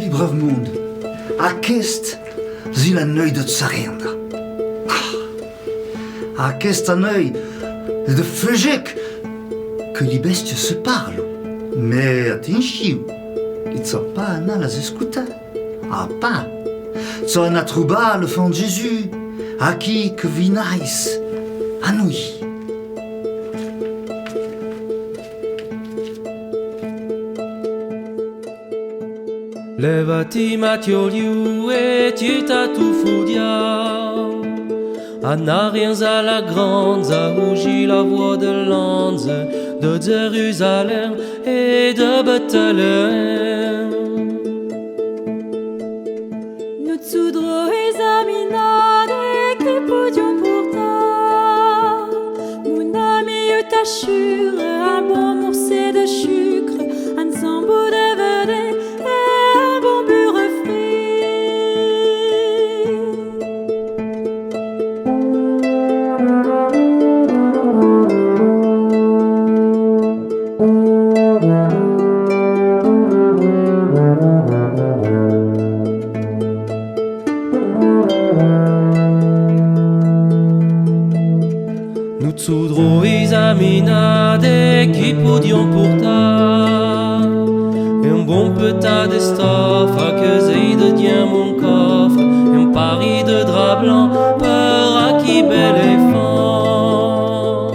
brave monde, aquest zi la neuil de tsarenda. Aquest neuil de fegec que les besties se parlent. Mais attention, il ne faut pas anar les écouter. Ah pas, tu en as trouvé le fond de Jésus, à qui que vinais à nous. Levati Mathieu et tu t'as tout foudia. Anna rien à la grande, a rougi la voix de l'Anze, de Jérusalem et de Bethléem. Nous soudrons examinade que podium pourtant. Mon ami t'assure un bon morceau de sucre, un sambo de vedette et un bon beurre Nous soudrons examinade qui podium portar et un bon petat d'estoffe à que de dien mon coffre, un pari de drap blanc pour à qui bel éléphant.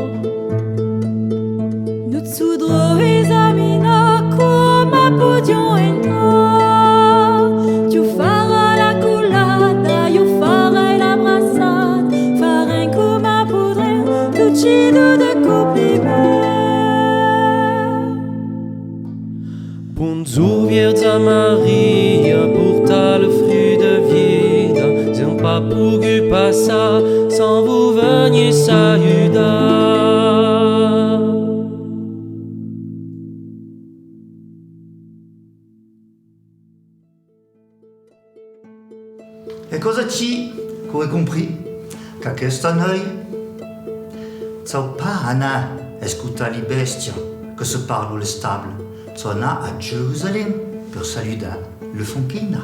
Nous soudrons examina comme un podium entra. Tu feras la coulada, tu feras la brassade, farin comme un poudrin, tout chido de compliment. Ponzu vierza Maria porta le fruit de vida, j'ai pas pourgu passa sans vous venir saluda. Et cosa ci qu'aurait compris qu'aquest neuil, tu pas anar escutar les besties que se parlent au stable, tu en as à Jérusalem pour saluer le fonquina.